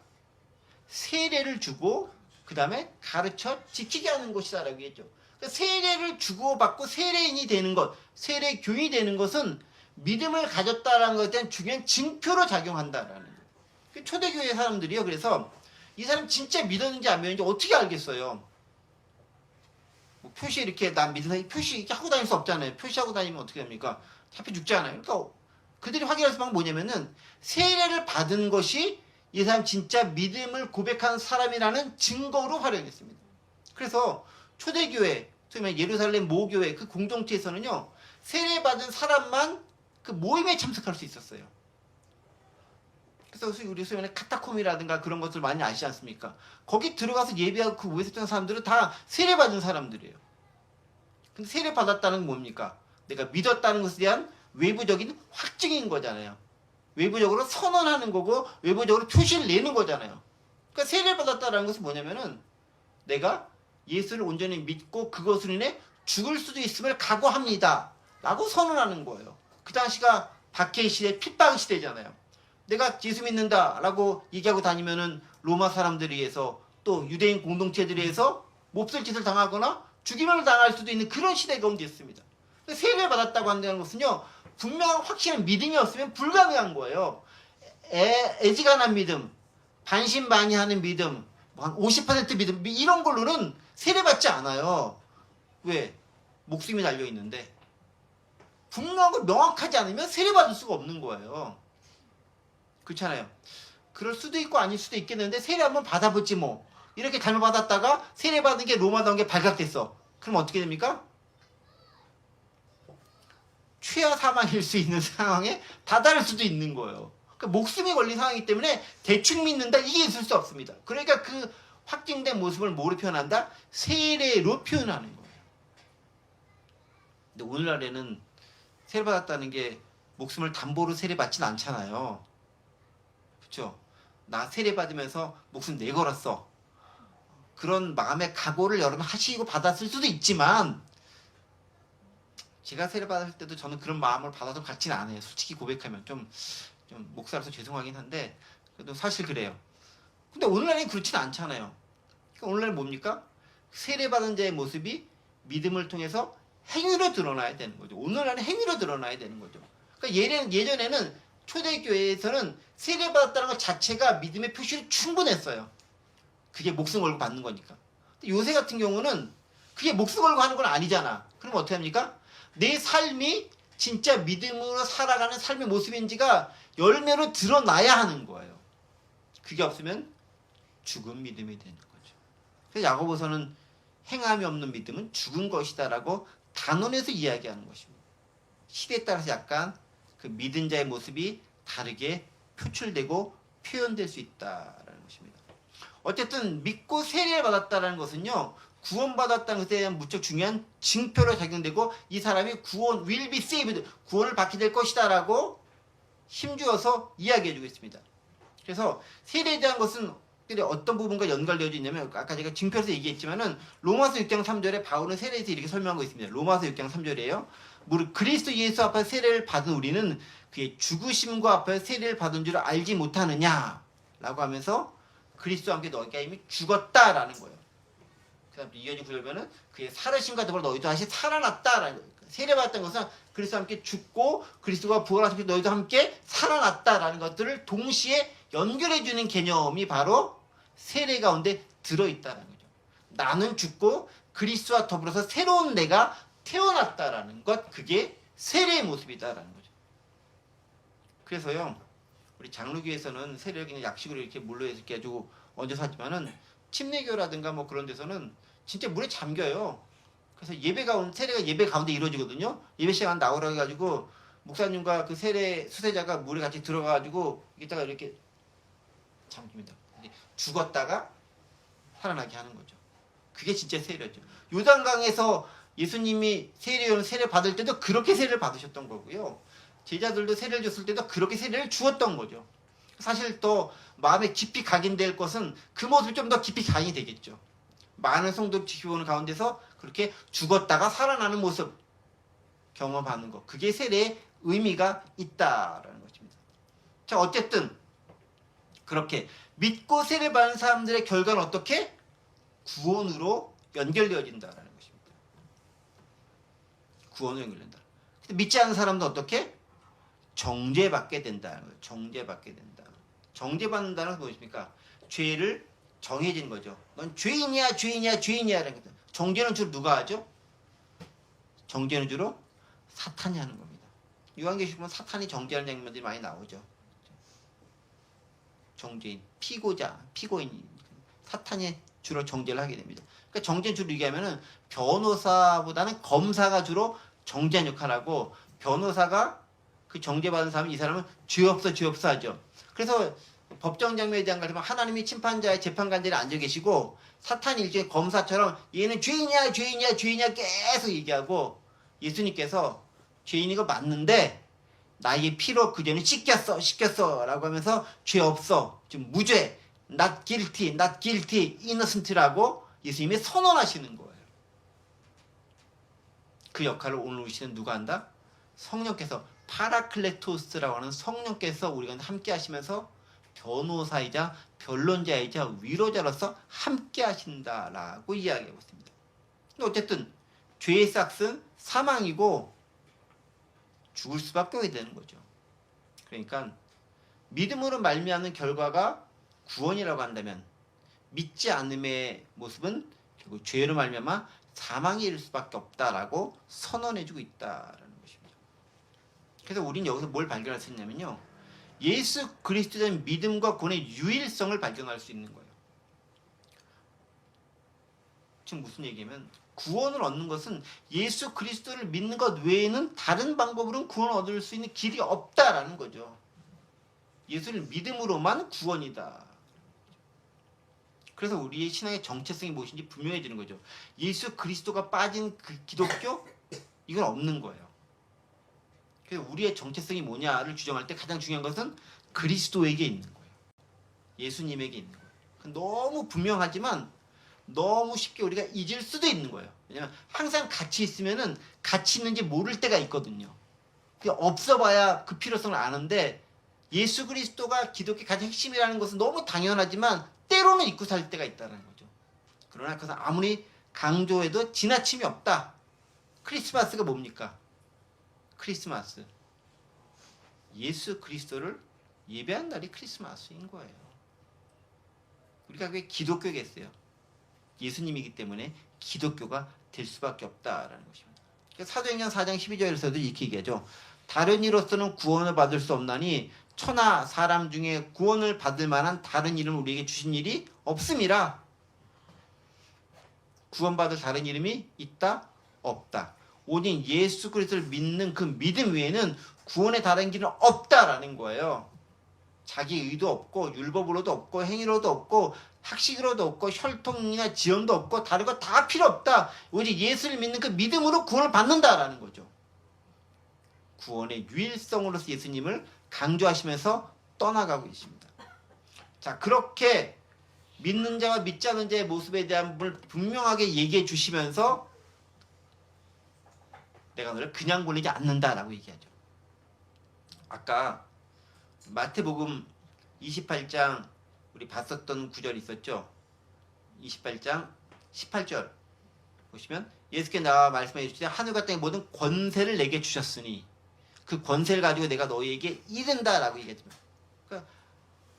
A: 세례를 주고 그 다음에 가르쳐 지키게 하는 것이다라고 했죠. 그러니까 세례를 주고받고 세례인이 되는 것, 세례 교인이 되는 것은 믿음을 가졌다라는 것에 대한 중요한 징표로 작용한다라는 거예요. 초대교회 사람들이요. 그래서 이 사람 진짜 믿었는지 안 믿었는지 어떻게 알겠어요? 뭐 표시 이렇게 난 믿는 표시 이렇게 하고 다닐 수 없잖아요. 표시하고 다니면 어떻게 됩니까? 잡혀 죽잖아요. 그러니까 그들이 확인할 수 방법은 뭐냐면은 세례를 받은 것이 이 사람 진짜 믿음을 고백한 사람이라는 증거로 활용했습니다. 그래서 초대교회, 소위 예루살렘 모교회 그 공동체에서는요, 세례받은 사람만 그 모임에 참석할 수 있었어요. 그래서 우리 소위 말하는 카타콤이라든가 그런 것들 많이 아시지 않습니까? 거기 들어가서 예배하고 그 모여서 있던 사람들은 다 세례받은 사람들이에요. 근데 세례받았다는 건 뭡니까? 내가 믿었다는 것에 대한 외부적인 확증인 거잖아요. 외부적으로 선언하는 거고 외부적으로 표시를 내는 거잖아요. 그러니까 세례받았다는 것은 뭐냐면은 내가 예수를 온전히 믿고 그것으로 인해 죽을 수도 있음을 각오합니다 라고 선언하는 거예요. 그 당시가 박해 시대, 핍박 시대잖아요. 내가 예수 믿는다 라고 얘기하고 다니면은 로마 사람들에 의해서 또 유대인 공동체들에 의해서 몹쓸 짓을 당하거나 죽임을 당할 수도 있는 그런 시대가 온됐습니다. 세례를 받았다고 한다는 것은요, 분명한 확실한 믿음이 없으면 불가능한 거예요. 애지간한 믿음, 반신반의하는 믿음, 한 50% 믿음 이런 걸로는 세례받지 않아요. 왜? 목숨이 달려있는데 분명하고 명확하지 않으면 세례받을 수가 없는 거예요. 그렇잖아요. 그럴 수도 있고 아닐 수도 있겠는데 세례 한번 받아보지 뭐. 이렇게 잘못 받았다가 세례받은 게 로마다운 게 발각됐어. 그럼 어떻게 됩니까? 최하 사망일 수 있는 상황에 다다를 수도 있는 거예요. 그러니까 목숨이 걸린 상황이기 때문에 대충 믿는다 이게 있을 수 없습니다. 그러니까 그 확증된 모습을 뭐로 표현한다? 세례로 표현하는 거예요. 근데 오늘날에는 세례받았다는 게 목숨을 담보로 세례받진 않잖아요. 그렇죠? 나 세례받으면서 목숨 내걸었어. 그런 마음의 각오를 여러분 하시고 받았을 수도 있지만 제가 세례받을 때도 저는 그런 마음을 받아서 같지는 않아요. 솔직히 고백하면 좀 목사로서 죄송하긴 한데 그래도 사실 그래요. 근데 오늘날엔 그렇지는 않잖아요. 그러니까 오늘날은 뭡니까? 세례받은 자의 모습이 믿음을 통해서 행위로 드러나야 되는 거죠. 오늘날은 행위로 드러나야 되는 거죠. 그러니까 예전에는 초대교회에서는 세례받았다는 것 자체가 믿음의 표시로 충분했어요. 그게 목숨 걸고 받는 거니까. 근데 요새 같은 경우는 그게 목숨 걸고 하는 건 아니잖아. 그럼 어떻게 합니까? 내 삶이 진짜 믿음으로 살아가는 삶의 모습인지가 열매로 드러나야 하는 거예요. 그게 없으면 죽은 믿음이 되는 거죠. 그래서 야고보서는 행함이 없는 믿음은 죽은 것이다라고 단언해서 이야기하는 것입니다. 시대에 따라서 약간 그 믿은 자의 모습이 다르게 표출되고 표현될 수 있다라는 것입니다. 어쨌든 믿고 세례를 받았다는 것은요, 구원받았다는 것에 대한 무척 중요한 징표로 작용되고 이 사람이 구원 will be saved, 구원을 받게 될 것이다 라고 힘주어서 이야기해주고 있습니다. 그래서 세례에 대한 것은 어떤 부분과 연관되어져 있냐면 아까 제가 징표에서 얘기했지만은 로마서 6장 3절에 바울은 세례에서 이렇게 설명한 거 있습니다. 로마서 6장 3절이에요. 무릇 그리스도 예수 앞에 세례를 받은 우리는 그의 죽으심과 앞에 세례를 받은 줄 알지 못하느냐 라고 하면서 그리스도와 함께 너희가 이미 죽었다라는 거예요. 그 다음 이어진 구절면은 그의 살으심과 더불어 너희도 다시 살아났다라는 거예요. 세례받았다는 것은 그리스도와 함께 죽고 그리스도가 부활하신 너희도 함께 살아났다라는 것들을 동시에 연결해주는 개념이 바로 세례 가운데 들어있다는 거죠. 나는 죽고 그리스도와 더불어서 새로운 내가 태어났다라는 것, 그게 세례의 모습이다라는 거죠. 그래서요, 우리 장로교에서는 세례를 그냥 약식으로 이렇게 물로 이렇게 해가지고 얹어서 하지만은 침례교라든가 뭐 그런 데서는 진짜 물에 잠겨요. 그래서 세례가 예배 가운데 이루어지거든요. 예배 시간 나오라 해가지고 목사님과 그 세례 수세자가 물에 같이 들어가가지고 이따가 이렇게 잠깁니다. 죽었다가 살아나게 하는 거죠. 그게 진짜 세례죠. 요단강에서 예수님이 세례 받을 때도 그렇게 세례를 받으셨던 거고요. 제자들도 세례를 줬을 때도 그렇게 세례를 주었던 거죠. 사실 또 마음에 깊이 각인될 것은 그 모습이 좀 더 깊이 각인이 되겠죠. 많은 성도를 지켜보는 가운데서 그렇게 죽었다가 살아나는 모습 경험하는 것, 그게 세례의 의미가 있다라는 것입니다. 자, 어쨌든 그렇게 믿고 세례받은 사람들의 결과는 어떻게? 구원으로 연결되어진다라는 것입니다. 구원으로 연결된다. 믿지 않는 사람도 어떻게? 정죄받게 된다는 거예요. 정죄받게 된다. 정죄받는다는 것은 무엇입니까? 죄를 정해진 거죠. 넌 죄인이야, 죄인이야, 죄인이야. 라는 거죠. 정죄는 주로 누가 하죠? 정죄는 주로 사탄이 하는 겁니다. 요한계시록 보면 사탄이 정죄하는 장면들이 많이 나오죠. 정죄인, 피고인, 사탄이 주로 정죄를 하게 됩니다. 그러니까 정죄는 주로 얘기하면은 변호사보다는 검사가 주로 정죄한 역할을 하고, 변호사가 그 정죄받은 사람은 이 사람은 죄 없어 하죠. 그래서 법정 장면에 대한 걸 보면 하나님이 심판자의 재판관들이 앉아 계시고 사탄이 일종의 검사처럼 얘는 죄인이야 계속 얘기하고, 예수님께서 죄인인 거 맞는데 나의 피로 그 죄는 씻겼어 라고 하면서 죄 없어, 지금 무죄, not guilty, innocent라고 예수님이 선언하시는 거예요. 그 역할을 오늘 오시는 누가 한다? 성령께서, 파라클레토스라고 하는 성령께서 우리가 함께 하시면서 변호사이자 변론자이자 위로자로서 함께 하신다라고 이야기하고 있습니다. 어쨌든 죄의 싹은 사망이고 죽을 수밖에 없게 되는 거죠. 그러니까 믿음으로 말미암는 결과가 구원이라고 한다면, 믿지 않음의 모습은 결국 죄로 말미암아 사망에 이를 수밖에 없다라고 선언해주고 있다라는 것입니다. 그래서 우리는 여기서 뭘 발견할 수 있냐면요, 예수 그리스도에 대한 믿음과 구원의 유일성을 발견할 수 있는 거예요. 지금 무슨 얘기냐면, 구원을 얻는 것은 예수 그리스도를 믿는 것 외에는 다른 방법으로는 구원을 얻을 수 있는 길이 없다라는 거죠. 예수를 믿음으로만 구원이다. 그래서 우리의 신앙의 정체성이 무엇인지 분명해지는 거죠. 예수 그리스도가 빠진 그 기독교, 이건 없는 거예요. 그래서 우리의 정체성이 뭐냐를 규정할 때 가장 중요한 것은 그리스도에게 있는 거예요. 예수님에게 있는 거예요. 너무 분명하지만 너무 쉽게 우리가 잊을 수도 있는 거예요. 왜냐면 항상 같이 있으면은 같이 있는지 모를 때가 있거든요. 없어봐야 그 필요성을 아는데, 예수 그리스도가 기독교의 가장 핵심이라는 것은 너무 당연하지만 때로는 잊고 살 때가 있다는 거죠. 그러나 그것은 아무리 강조해도 지나침이 없다. 크리스마스가 뭡니까? 크리스마스, 예수 그리스도를 예배한 날이 크리스마스인 거예요. 우리가 왜 기독교겠어요? 예수님이기 때문에 기독교가 될 수밖에 없다라는 것입니다. 사도행전 4장 12절에서도 이렇게 얘기하죠. 다른 이로서는 구원을 받을 수 없나니 천하 사람 중에 구원을 받을 만한 다른 이름을 우리에게 주신 일이 없음이라. 구원받을 다른 이름이 있다? 없다. 오직 예수 그리스도를 믿는 그 믿음 외에는 구원의 다른 길은 없다라는 거예요. 자기 의도 없고 율법으로도 없고 행위로도 없고 학식으로도 없고 혈통이나 지연도 없고 다른 거 다 필요 없다. 오직 예수를 믿는 그 믿음으로 구원을 받는다라는 거죠. 구원의 유일성으로서 예수님을 강조하시면서 떠나가고 있습니다. 자, 그렇게 믿는 자와 믿지 않는 자의 모습에 대한 걸 분명하게 얘기해 주시면서 내가 너를 그냥 보내지 않는다라고 얘기하죠. 아까 마태복음 28장 우리 봤었던 구절이 있었죠. 28장 18절 보시면 예수께서 나와 말씀해 주시되 하늘과 땅의 모든 권세를 내게 주셨으니 그 권세를 가지고 내가 너희에게 이른다라고 얘기했습니다. 그러니까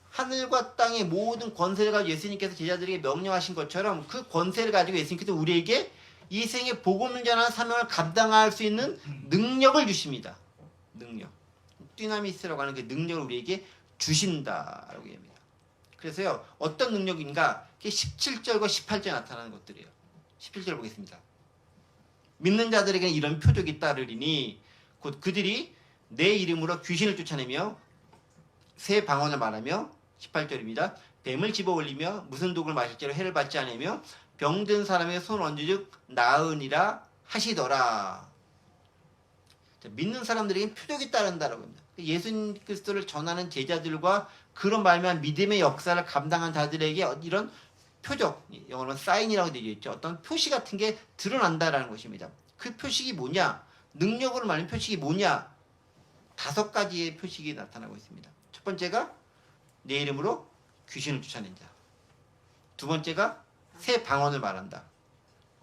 A: 하늘과 땅의 모든 권세를 가지고 예수님께서 제자들에게 명령하신 것처럼 그 권세를 가지고 예수님께서 우리에게 이 생의 복음 전하는 사명을 감당할 수 있는 능력을 주십니다. 능력. 디나미스라고 하는 그 능력을 우리에게 주신다라고 얘기합니다. 그래서요, 어떤 능력인가? 17절과 18절에 나타나는 것들이에요. 17절 보겠습니다. 믿는 자들에게 이런 표적이 따르리니 곧 그들이 내 이름으로 귀신을 쫓아내며 새 방언을 말하며 18절입니다. 뱀을 집어 올리며 무슨 독을 마실지로 해를 받지 않으며 병든 사람의 손을 얹은즉 나으니라 하시더라. 자, 믿는 사람들에게 표적이 따른다라고 합니다. 예수 그리스도를 전하는 제자들과 그런 말미암아 믿음의 역사를 감당한 자들에게 이런 표적, 영어로는 사인이라고 되어 있죠. 어떤 표시 같은 게 드러난다라는 것입니다. 그 표식이 뭐냐? 능력으로 말하는 표식이 뭐냐? 5가지의 표식이 나타나고 있습니다. 첫 번째가 내 이름으로 귀신을 쫓아낸다. 두 번째가 새 방언을 말한다.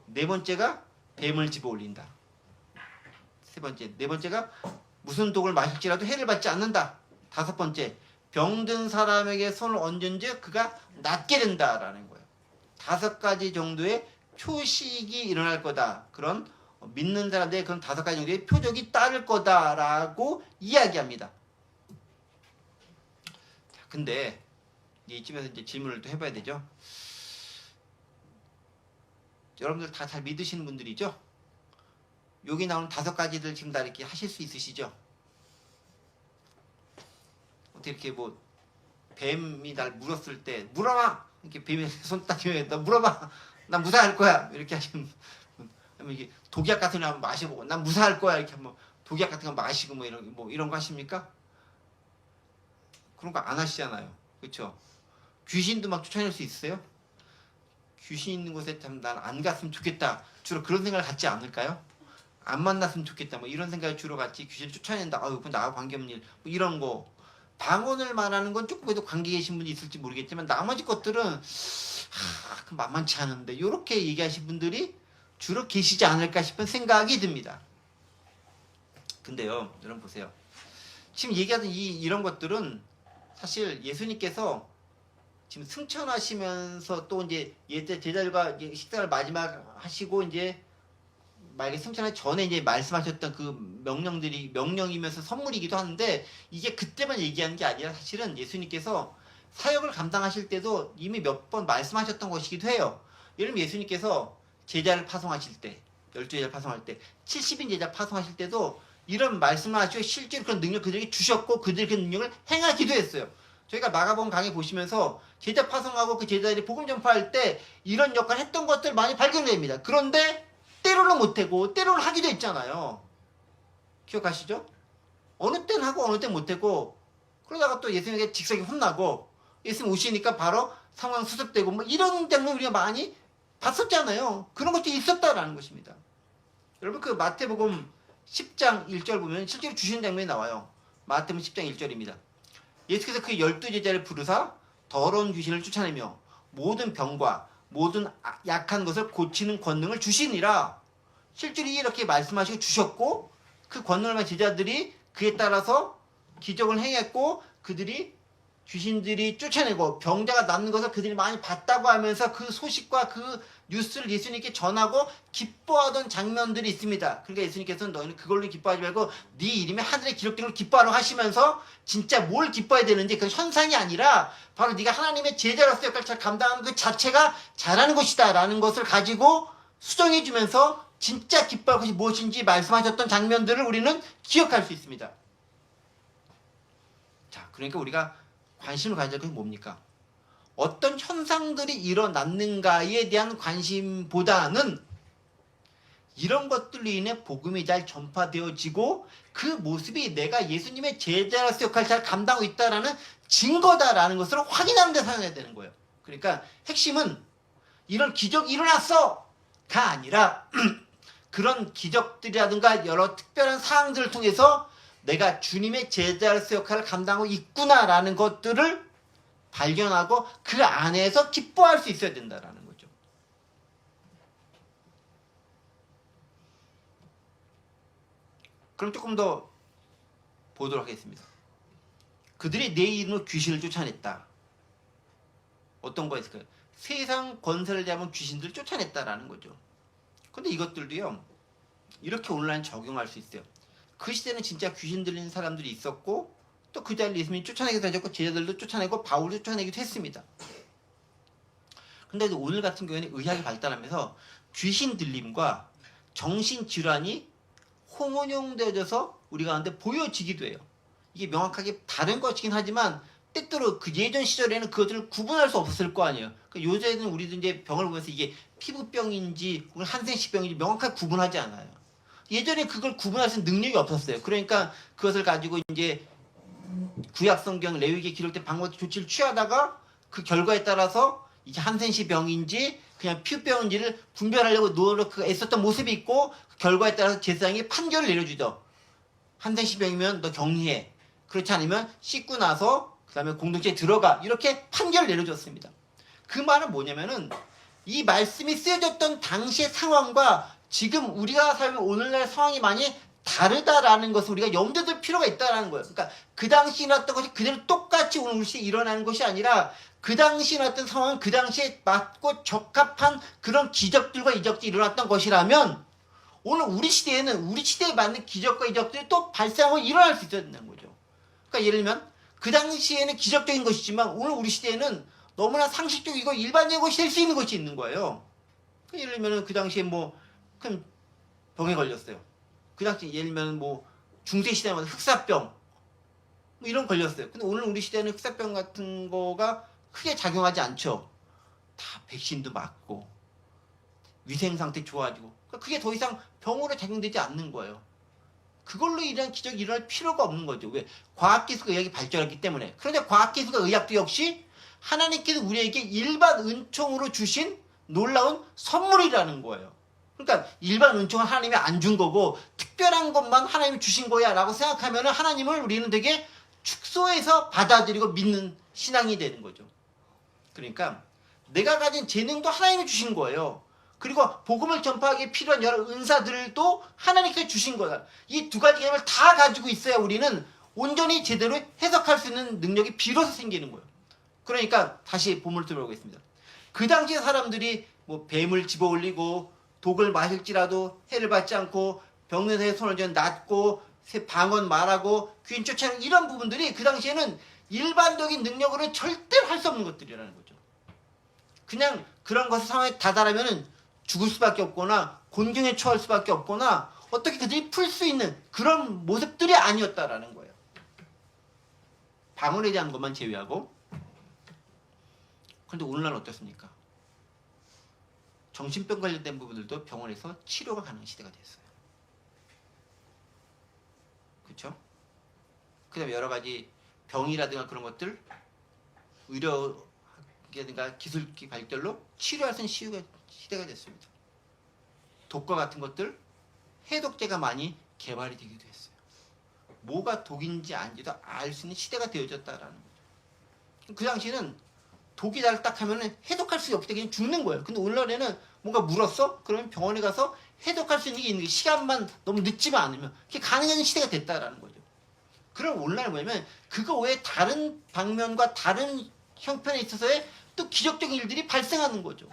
A: 네 번째가 뱀을 집어 올린다. 네 번째가 무슨 독을 마실지라도 해를 받지 않는다. 5번째, 병든 사람에게 손을 얹은즉 그가 낫게 된다라는 거예요. 5가지 정도의 표식이 일어날 거다. 그런 믿는 사람들의 그런 5가지 정도의 표적이 따를 거다라고 이야기합니다. 자, 근데 이쯤에서 이제 질문을 또 해봐야 되죠. 여러분들 다 잘 믿으시는 분들이죠? 여기 나오는 5가지들 지금 다 이렇게 하실 수 있으시죠? 어떻게 이렇게 뭐 뱀이 날 물었을 때 물어봐! 이렇게 뱀이 손 딱 들면 나 물어봐! 난 무사할 거야! 이렇게 하시면 이게 독약 같은 거 한번 마셔보고 난 무사할 거야! 이렇게 한번 독약 같은 거 마시고 뭐 이런 거 하십니까? 그런 거 안 하시잖아요. 그렇죠? 귀신도 막 쫓아낼 수 있어요? 귀신 있는 곳에 참 난 안 갔으면 좋겠다. 주로 그런 생각을 갖지 않을까요? 안 만났으면 좋겠다. 뭐 이런 생각을 주로 갖지 귀신을 쫓아낸다. 아유, 나하고 관계없는 일. 뭐 이런 거. 방언을 말하는 건 조금 그래도 관계 계신 분이 있을지 모르겠지만 나머지 것들은 그 만만치 않은데 이렇게 얘기하신 분들이 주로 계시지 않을까 싶은 생각이 듭니다. 근데요, 여러분 보세요. 지금 얘기하던 이런 것들은 사실 예수님께서 지금 승천하시면서 또 이제 제자들과 식사를 마지막 하시고 이제 만약에 승천하기 전에 이제 말씀하셨던 그 명령이면서 선물이기도 하는데 이게 그때만 얘기하는 게 아니라 사실은 예수님께서 사역을 감당하실 때도 이미 몇 번 말씀하셨던 것이기도 해요. 예를 들면 예수님께서 제자를 파송하실 때, 12제자를 파송할 때, 70인 제자 파송하실 때도 이런 말씀을 하시고 실제로 그런 능력 그들에게 주셨고 그들이 그 능력을 행하기도 했어요. 저희가 마가복음 강의 보시면서 제자 파송하고 그 제자들이 복음 전파할 때 이런 역할을 했던 것들 많이 발견됩니다. 그런데 때로는 못하고 때로는 하기도 했잖아요. 기억하시죠? 어느 때는 하고 어느 때는 못하고 그러다가 또 예수님에게 직석이 혼나고 예수님 오시니까 바로 상황 수습되고 뭐 이런 장면 우리가 많이 봤었잖아요. 그런 것들이 있었다라는 것입니다. 여러분 그 마태복음 10장 1절 보면 실제로 주신 장면이 나와요. 마태복음 10장 1절입니다. 예수께서 그 12제자를 부르사 더러운 귀신을 쫓아내며 모든 병과 모든 약한 것을 고치는 권능을 주시니라. 실제로 이렇게 말씀하시고 주셨고 그 권능을 받은 제자들이 그에 따라서 기적을 행했고 그들이 귀신들이 쫓아내고 병자가 낫는 것을 그들이 많이 봤다고 하면서 그 소식과 그 뉴스를 예수님께 전하고 기뻐하던 장면들이 있습니다. 그러니까 예수님께서는 너희는 그걸로 기뻐하지 말고 네 이름이 하늘에 기록된 걸 기뻐하라고 하시면서 진짜 뭘 기뻐해야 되는지 그건 현상이 아니라 바로 네가 하나님의 제자로서 역할을 잘 감당하는 그 자체가 잘하는 것이다 라는 것을 가지고 수정해 주면서 진짜 기뻐할 것이 무엇인지 말씀하셨던 장면들을 우리는 기억할 수 있습니다. 자, 그러니까 우리가 관심을 가져야 될 것이 뭡니까? 어떤 현상들이 일어났는가에 대한 관심보다는 이런 것들로 인해 복음이 잘 전파되어지고 그 모습이 내가 예수님의 제자로서 역할을 잘 감당하고 있다는 증거다라는 것을 확인하는 데 사용해야 되는 거예요. 그러니까 핵심은 이런 기적이 일어났어가 아니라 그런 기적들이라든가 여러 특별한 사항들을 통해서 내가 주님의 제자로서 역할을 감당하고 있구나라는 것들을 발견하고 그 안에서 기뻐할 수 있어야 된다라는 거죠. 그럼 조금 더 보도록 하겠습니다. 그들이 내 이름으로 귀신을 쫓아냈다. 어떤 거 있을까요? 세상 권세를 잡은 귀신들을 쫓아냈다라는 거죠. 근데 이것들도요, 이렇게 온라인 적용할 수 있어요. 그 시대는 진짜 귀신 들리는 사람들이 있었고 또 그 자리를 예수님이 쫓아내기도 하셨고 제자들도 쫓아내고 바울도 쫓아내기도 했습니다. 근데 오늘 같은 경우에는 의학이 발달하면서 귀신 들림과 정신질환이 혼용되어져서 우리 가운데 보여지기도 해요. 이게 명확하게 다른 것이긴 하지만 때때로 그 예전 시절에는 그것들을 구분할 수 없었을 거 아니에요. 그러니까 요새는 우리도 이제 병을 보면서 이게 피부병인지 혹은 한센시병인지 명확하게 구분하지 않아요. 예전에 그걸 구분할 수 있는 능력이 없었어요. 그러니까 그것을 가지고 이제 구약성경 레위기에 기록된 방법 조치를 취하다가 그 결과에 따라서 이게 한센시병인지 그냥 피부병인지를 분별하려고 애썼던 모습이 있고 그 결과에 따라서 제사장이 판결을 내려주죠. 한센시병이면 너 격리해. 그렇지 않으면 씻고 나서 그 다음에 공동체에 들어가. 이렇게 판결을 내려줬습니다. 그 말은 뭐냐면은 이 말씀이 쓰여졌던 당시의 상황과 지금 우리가 살면 오늘날 상황이 많이 다르다라는 것을 우리가 염두에 둘 필요가 있다는 거예요. 그러니까 그 당시 일어났던 것이 그대로 똑같이 오늘 우리 시대에 일어나는 것이 아니라 그 당시 일어났던 상황은 그 당시에 맞고 적합한 그런 기적들과 이적들이 일어났던 것이라면 오늘 우리 시대에는 우리 시대에 맞는 기적과 이적들이 또 발생하고 일어날 수 있어야 된다는 거죠. 그러니까 예를 들면 그 당시에는 기적적인 것이지만 오늘 우리 시대에는 너무나 상식적이고 일반적인 것이 될 수 있는 것이 있는 거예요. 예를 들면 그 당시에 뭐 큰 병에 걸렸어요. 그 당시 예를 들면 뭐 중세 시대만 흑사병 뭐 이런 걸렸어요. 근데 오늘 우리 시대는 흑사병 같은 거가 크게 작용하지 않죠. 다 백신도 맞고 위생 상태 좋아지고 그게 더 이상 병으로 작용되지 않는 거예요. 그걸로 인한 기적이 일어날 필요가 없는 거죠. 왜? 과학기술과 의학이 발전했기 때문에. 그런데 과학기술과 의학도 역시 하나님께서 우리에게 일반 은총으로 주신 놀라운 선물이라는 거예요. 그러니까 일반 은총은 하나님이 안 준 거고 특별한 것만 하나님이 주신 거야 라고 생각하면 하나님을 우리는 되게 축소해서 받아들이고 믿는 신앙이 되는 거죠. 그러니까 내가 가진 재능도 하나님이 주신 거예요. 그리고 복음을 전파하기 필요한 여러 은사들도 하나님께 주신 거다. 이 두 가지 개념을 다 가지고 있어야 우리는 온전히 제대로 해석할 수 있는 능력이 비로소 생기는 거예요. 그러니까 다시 본문을 들어보겠습니다. 그 당시에 사람들이 뭐 뱀을 집어올리고 독을 마실지라도 해를 받지 않고 병든 새에 손을 쥐어 낫고 방언 말하고 귀인 쫓아내는 이런 부분들이 그 당시에는 일반적인 능력으로 절대로 할 수 없는 것들이라는 거죠. 그냥 그런 것을 상황에 다다르면 죽을 수밖에 없거나 곤경에 처할 수밖에 없거나 어떻게 그들이 풀 수 있는 그런 모습들이 아니었다라는 거예요. 방언에 대한 것만 제외하고. 그런데 오늘날 어떻습니까? 정신병 관련된 부분들도 병원에서 치료가 가능한 시대가 됐어요. 그렇죠? 그 다음에 여러 가지 병이라든가 그런 것들 의료라든가 기술기 발달로 치료할 수 있는 시대가 됐습니다. 독과 같은 것들 해독제가 많이 개발이 되기도 했어요. 뭐가 독인지 아닌지도 알 수 있는 시대가 되어졌다라는 거죠. 그 당시에는 독이 나를 딱 하면은 해독할 수 없기 때문에 그냥 죽는 거예요. 근데 오늘날에는 뭔가 물었어? 그러면 병원에 가서 해독할 수 있는 게 있는 게 시간만 너무 늦지만 않으면 그게 가능한 시대가 됐다라는 거죠. 그럼 오늘날은 뭐냐면 그거 외에 다른 방면과 다른 형편에 있어서의 또 기적적인 일들이 발생하는 거죠.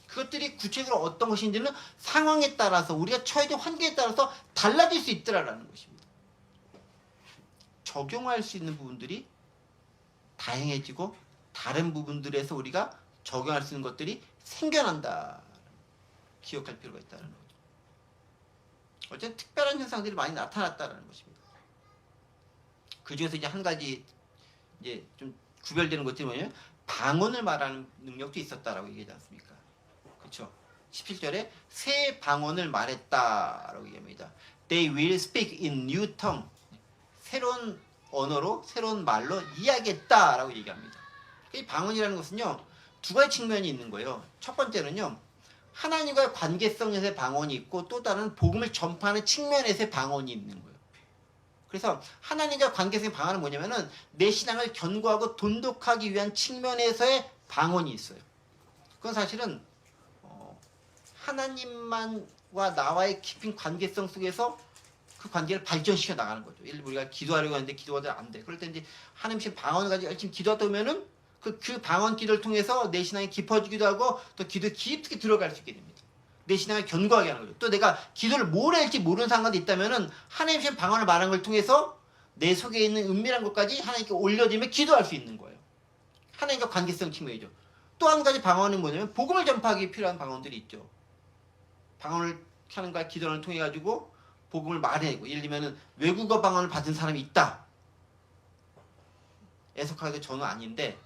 A: 그것들이 구체적으로 어떤 것인지는 상황에 따라서 우리가 처해진 환경에 따라서 달라질 수 있더라라는 것입니다. 적용할 수 있는 부분들이 다양해지고 다른 부분들에서 우리가 적용할 수 있는 것들이 생겨난다. 기억할 필요가 있다는 거죠. 어쨌든 특별한 현상들이 많이 나타났다는 것입니다. 그 중에서 이제 한 가지 이제 좀 구별되는 것들이 뭐냐면 방언을 말하는 능력도 있었다라고 얘기하지 않습니까? 그렇죠? 17절에 새 방언을 말했다라고 얘기합니다. They will speak in new tongue. 새로운 언어로 새로운 말로 이야기했다라고 얘기합니다. 이 방언이라는 것은요 두 가지 측면이 있는 거예요. 첫 번째는요 하나님과의 관계성에서의 방언이 있고 또 다른 복음을 전파하는 측면에서의 방언이 있는 거예요. 그래서 하나님과 관계성의 방언은 뭐냐면은 내 신앙을 견고하고 돈독하기 위한 측면에서의 방언이 있어요. 그건 사실은 하나님만과 나와의 깊은 관계성 속에서 그 관계를 발전시켜 나가는 거죠. 예를 들어 우리가 기도하려고 하는데 기도가 안 돼. 그럴 때 이제 하나님께 방언을 가지고 열심히 기도하다 보면은 그 방언 기도를 통해서 내 신앙이 깊어지기도 하고 또 기도에 깊게 들어갈 수 있게 됩니다. 내 신앙을 견고하게 하는 거죠. 또 내가 기도를 뭘 할지 모르는 상황도 있다면은 하나님의 방언을 말하는 걸 통해서 내 속에 있는 은밀한 것까지 하나님께 올려드리며 기도할 수 있는 거예요. 하나님과 관계성 측면이죠. 또 한 가지 방언은 뭐냐면 복음을 전파하기 필요한 방언들이 있죠. 방언을 하는 걸 기도를 통해 가지고 복음을 말해내고 예를 들면 외국어 방언을 받은 사람이 있다. 애석하게 저는 아닌데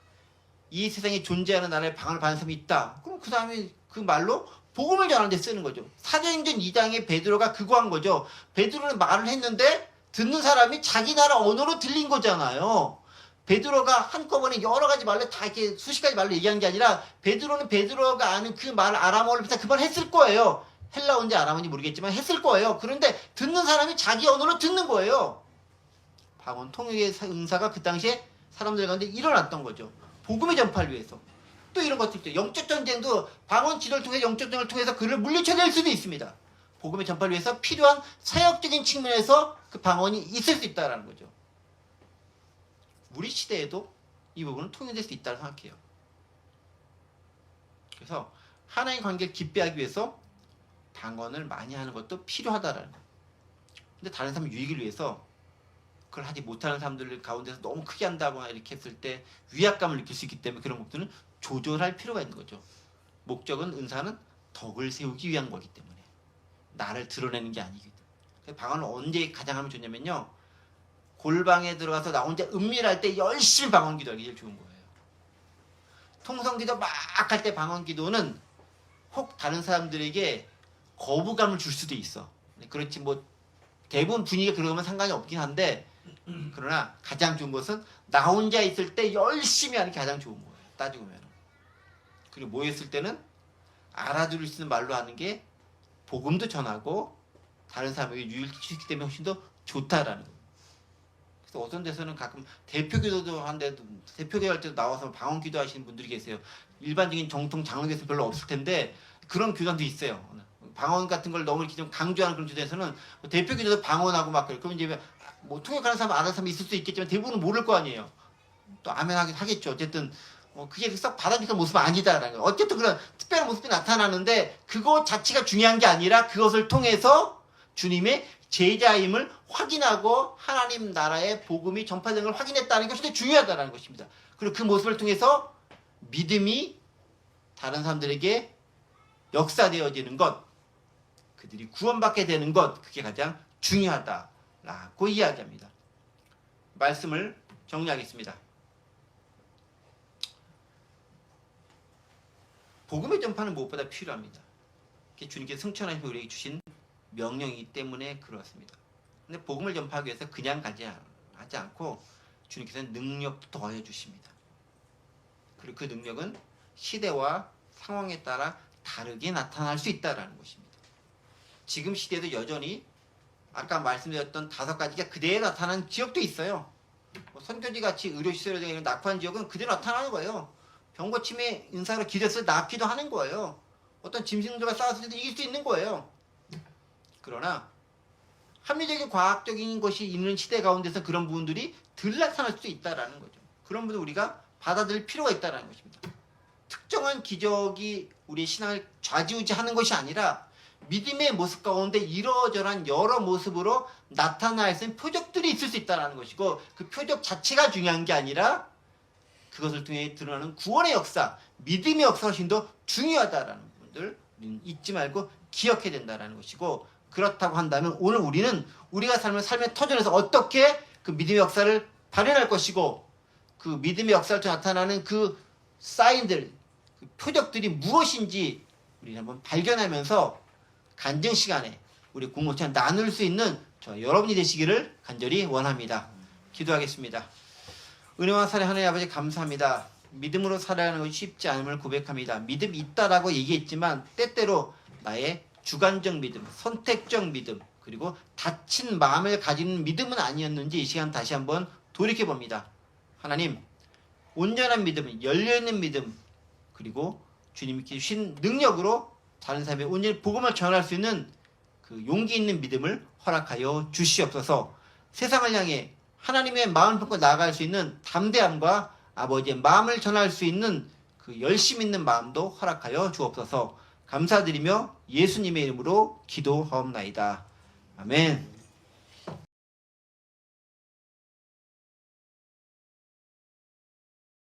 A: 이 세상에 존재하는 나라에 방언을 받는 사람이 있다. 그럼 그 사람이 그 말로 복음을 전하는 데 쓰는 거죠. 사도행전 2장에 베드로가 그거 한 거죠. 베드로는 말을 했는데 듣는 사람이 자기 나라 언어로 들린 거잖아요. 베드로가 한꺼번에 여러 가지 말로 다 이렇게 수십 가지 말로 얘기한 게 아니라 베드로는 베드로가 아는 그 말 아람어를 비슷한 그 말 했을 거예요. 헬라어인지 아람어인지 모르겠지만 했을 거예요. 그런데 듣는 사람이 자기 언어로 듣는 거예요. 방언 통역의 은사가 그 당시에 사람들 가운데 일어났던 거죠. 복음의 전파를 위해서. 또 이런 것도 있죠. 영적 전쟁도 방언 기도를 통해 영적 전쟁을 통해서 그를 물리쳐낼 수도 있습니다. 복음의 전파를 위해서 필요한 사역적인 측면에서 그 방언이 있을 수 있다는 거죠. 우리 시대에도 이 부분은 통용될 수 있다고 생각해요. 그래서 하나님 관계를 깊이하기 위해서 방언을 많이 하는 것도 필요하다라는 거예요. 근데 다른 사람 유익을 위해서 그걸 하지 못하는 사람들 가운데서 너무 크게 한다거나 이렇게 했을 때 위압감을 느낄 수 있기 때문에 그런 것들은 조절할 필요가 있는 거죠. 목적은 은사는 덕을 세우기 위한 거기 때문에 나를 드러내는 게 아니거든. 방언을 언제 가장 하면 좋냐면요. 골방에 들어가서 나 혼자 은밀할 때 열심히 방언 기도하기 제일 좋은 거예요. 통성 기도 막 할 때 방언 기도는 혹 다른 사람들에게 거부감을 줄 수도 있어. 그렇지 뭐 대부분 분위기가 그러면 상관이 없긴 한데 그러나 가장 좋은 것은 나 혼자 있을 때 열심히 하는 게 가장 좋은 거예요. 따지고 보면. 그리고 모였을 때는 알아들을 수 있는 말로 하는 게 복음도 전하고 다른 사람에게 유익시키기 때문에 훨씬 더 좋다라는 거예요. 그래서 어떤 데서는 가끔 대표기도도 한데도 대표기도 할 때도 나와서 방언 기도하시는 분들이 계세요. 일반적인 정통 장로교에서 별로 없을 텐데 그런 교단도 있어요. 방언 같은 걸 너무 이렇게 좀 강조하는 그런 교단에서는 대표기도도 방언하고 막 그래요. 그럼 이제 뭐 통역하는 사람 아는 사람이 있을 수 있겠지만 대부분은 모를 거 아니에요. 또 아멘 하겠죠. 어쨌든 그게 썩 받아들이는 모습은 아니다라는 거예요. 어쨌든 그런 특별한 모습이 나타나는데 그것 자체가 중요한 게 아니라 그것을 통해서 주님의 제자임을 확인하고 하나님 나라의 복음이 전파되는 걸 확인했다는 것이 되게 중요하다는 것입니다. 그리고 그 모습을 통해서 믿음이 다른 사람들에게 역사되어지는 것, 그들이 구원받게 되는 것, 그게 가장 중요하다라고 이야기합니다. 말씀을 정리하겠습니다. 복음의 전파는 무엇보다 필요합니다. 주님께서 승천하시고 우리에게 주신 명령이기 때문에 그렇습니다. 근데 복음을 전파하기 위해서 그냥 하지 않고 주님께서는 능력도 더해 주십니다. 그리고 그 능력은 시대와 상황에 따라 다르게 나타날 수 있다는 것입니다. 지금 시대도 여전히 아까 말씀드렸던 5가지가 그대로 나타나는 지역도 있어요. 선교지같이 의료시설이나 이런 낙후한 지역은 그대로 나타나는 거예요. 병고침에 인사로 기도해서 낫기도 하는 거예요. 어떤 짐승들과 싸웠을 때도 이길 수 있는 거예요. 그러나 합리적인 과학적인 것이 있는 시대 가운데서 그런 부분들이 덜 나타날 수도 있다는 거죠. 그런 부분을 우리가 받아들일 필요가 있다는 것입니다. 특정한 기적이 우리의 신앙을 좌지우지하는 것이 아니라 믿음의 모습 가운데 이러저러한 여러 모습으로 나타날 수 있는 표적들이 있을 수 있다는 것이고 그 표적 자체가 중요한 게 아니라 그것을 통해 드러나는 구원의 역사, 믿음의 역사가 훨씬 더 중요하다는 부분들 잊지 말고 기억해야 된다는 것이고 그렇다고 한다면 오늘 우리는 우리가 삶의 터전에서 어떻게 그 믿음의 역사를 발현할 것이고 그 믿음의 역사를 통해 나타나는 그 사인들, 그 표적들이 무엇인지 우리는 한번 발견하면서 간증 시간에 우리 공동체 나눌 수 있는 저 여러분이 되시기를 간절히 원합니다. 기도하겠습니다. 은혜와 사랑 하나님 아버지 감사합니다. 믿음으로 살아가는 것이 쉽지 않음을 고백합니다. 믿음이 있다라고 얘기했지만 때때로 나의 주관적 믿음, 선택적 믿음, 그리고 닫힌 마음을 가지는 믿음은 아니었는지 이 시간 다시 한번 돌이켜봅니다. 하나님, 온전한 믿음, 열려있는 믿음, 그리고 주님께 주신 능력으로 다른 사람의 온전히 복음을 전할 수 있는 그 용기 있는 믿음을 허락하여 주시옵소서. 세상을 향해 하나님의 마음을 품고 나아갈 수 있는 담대함과 아버지의 마음을 전할 수 있는 그 열심 있는 마음도 허락하여 주옵소서. 감사드리며 예수님의 이름으로 기도하옵나이다. 아멘.